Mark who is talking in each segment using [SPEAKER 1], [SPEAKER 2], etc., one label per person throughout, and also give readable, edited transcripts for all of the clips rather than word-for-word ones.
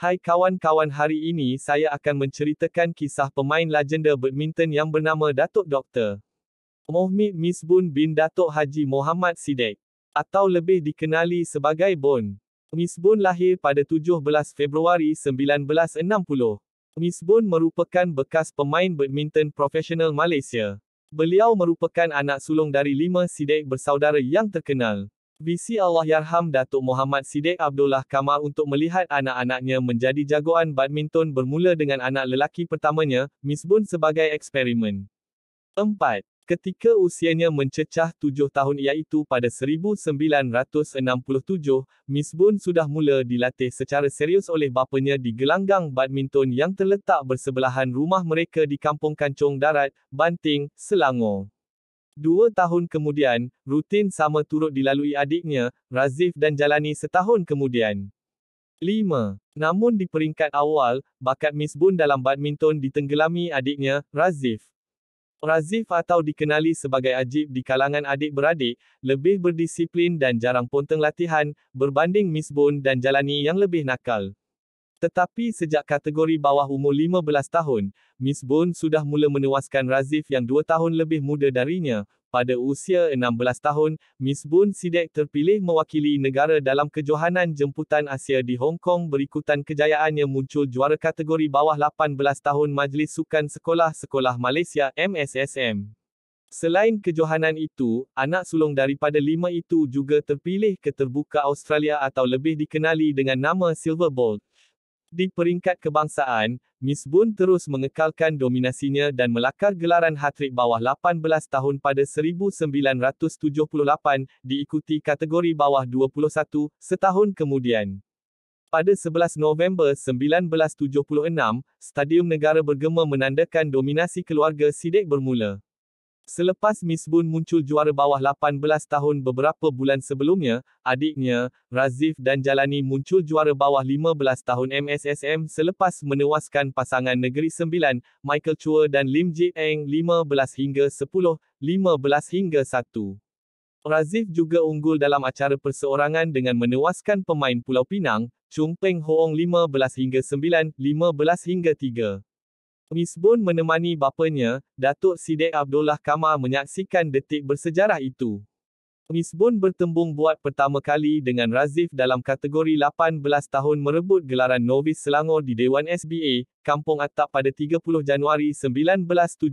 [SPEAKER 1] Hai kawan-kawan, hari ini saya akan menceritakan kisah pemain legenda badminton yang bernama Datuk Dr. Mohammed Misbun bin Datuk Haji Mohammad Sidek, atau lebih dikenali sebagai Bon. Misbun lahir pada 17 Februari 1960. Misbun merupakan bekas pemain badminton profesional Malaysia. Beliau merupakan anak sulung dari 5 Sidek bersaudara yang terkenal. Visi Allahyarham Datuk Mohammad Sidek Abdullah Kamal untuk melihat anak-anaknya menjadi jagoan badminton bermula dengan anak lelaki pertamanya, Misbun sebagai eksperimen. 4. Ketika usianya mencecah 7 tahun iaitu pada 1967, Misbun sudah mula dilatih secara serius oleh bapanya di gelanggang badminton yang terletak bersebelahan rumah mereka di Kampung Kancung Darat, Banting, Selangor. 2 tahun kemudian, rutin sama turut dilalui adiknya, Razif dan jalani setahun kemudian. 5. Namun di peringkat awal, bakat Misbun dalam badminton ditenggelami adiknya, Razif. Razif atau dikenali sebagai Ajib di kalangan adik-beradik, lebih berdisiplin dan jarang ponteng latihan, berbanding Misbun dan jalani yang lebih nakal. Tetapi sejak kategori bawah umur 15 tahun, Misbun sudah mula menewaskan Razif yang 2 tahun lebih muda darinya. Pada usia 16 tahun, Misbun Sidek terpilih mewakili negara dalam kejohanan jemputan Asia di Hong Kong. Berikutan kejayaannya muncul juara kategori bawah 18 tahun Majlis Sukan Sekolah-Sekolah Malaysia (MSSM). Selain kejohanan itu, anak sulung daripada 5 itu juga terpilih ke Terbuka Australia atau lebih dikenali dengan nama Silver Bolt. Di peringkat kebangsaan, Misbun terus mengekalkan dominasinya dan melakar gelaran hatrik bawah 18 tahun pada 1978, diikuti kategori bawah 21, setahun kemudian. Pada 11 November 1976, Stadium Negara bergema menandakan dominasi keluarga Sidek bermula. Selepas Misbun muncul juara bawah 18 tahun beberapa bulan sebelumnya, adiknya, Razif dan jalani muncul juara bawah 15 tahun MSSM selepas menewaskan pasangan Negeri Sembilan, Michael Chua dan Lim Jit Eng 15-10, 15-1. Razif juga unggul dalam acara perseorangan dengan menewaskan pemain Pulau Pinang, Chung Peng Hoong 15-9, 15-3. Misbun menemani bapanya, Datuk Sidek Abdullah Kamal menyaksikan detik bersejarah itu. Misbun bertembung buat pertama kali dengan Razif dalam kategori 18 tahun merebut gelaran Novis Selangor di Dewan SBA, Kampung Atap pada 30 Januari 1977.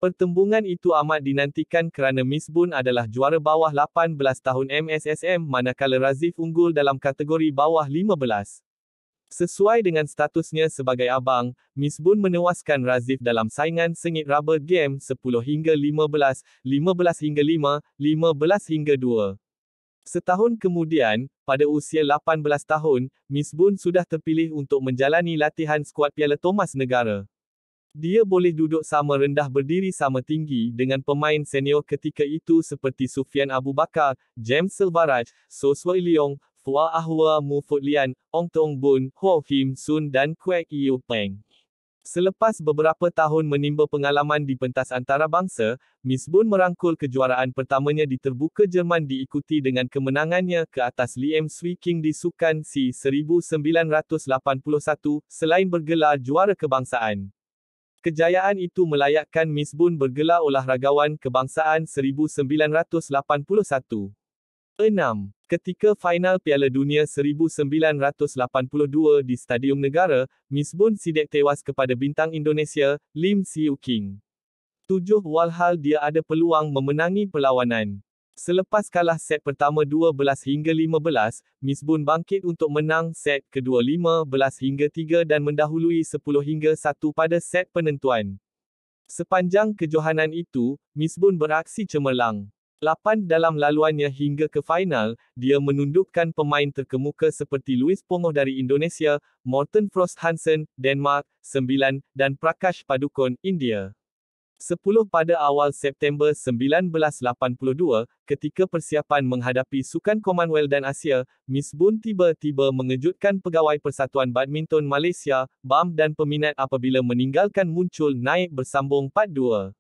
[SPEAKER 1] Pertembungan itu amat dinantikan kerana Misbun adalah juara bawah 18 tahun MSSM manakala Razif unggul dalam kategori bawah 15. Sesuai dengan statusnya sebagai abang, Misbun menewaskan Razif dalam saingan sengit rubber game 10-15, 15-5, 15-2. Setahun kemudian, pada usia 18 tahun, Misbun sudah terpilih untuk menjalani latihan skuad Piala Thomas Negara. Dia boleh duduk sama rendah berdiri sama tinggi dengan pemain senior ketika itu seperti Sufian Abu Bakar, James Silvaraj, Soswai Leong, Fua Ahwa Mu Fut Lian, Ong Tong Bun, Ho Him Sun dan Kwek Yu Peng. Selepas beberapa tahun menimba pengalaman di pentas antarabangsa, Misbun merangkul kejuaraan pertamanya di Terbuka Jerman diikuti dengan kemenangannya ke atas Liem Swee King di Sukan C 1981, selain bergelar juara kebangsaan. Kejayaan itu melayakkan Misbun bergelar olahragawan kebangsaan 1981. 6. Ketika final Piala Dunia 1982 di Stadium Negara, Misbun Sidek tewas kepada bintang Indonesia, Lim Siu King. 7. Walhal dia ada peluang memenangi perlawanan. Selepas kalah set pertama 12-15, Misbun bangkit untuk menang set kedua 15-3 dan mendahului 10-1 pada set penentuan. Sepanjang kejohanan itu, Misbun beraksi cemerlang. 8 dalam laluannya hingga ke final, dia menundukkan pemain terkemuka seperti Louis Pongoh dari Indonesia, Morten Frost Hansen, Denmark, 9, dan Prakash Padukone, India. 10 pada awal September 1982, ketika persiapan menghadapi Sukan Commonwealth dan Asia, Misbun tiba-tiba mengejutkan Pegawai Persatuan Badminton Malaysia, BAM dan peminat apabila meninggalkan muncul naik bersambung 4-2.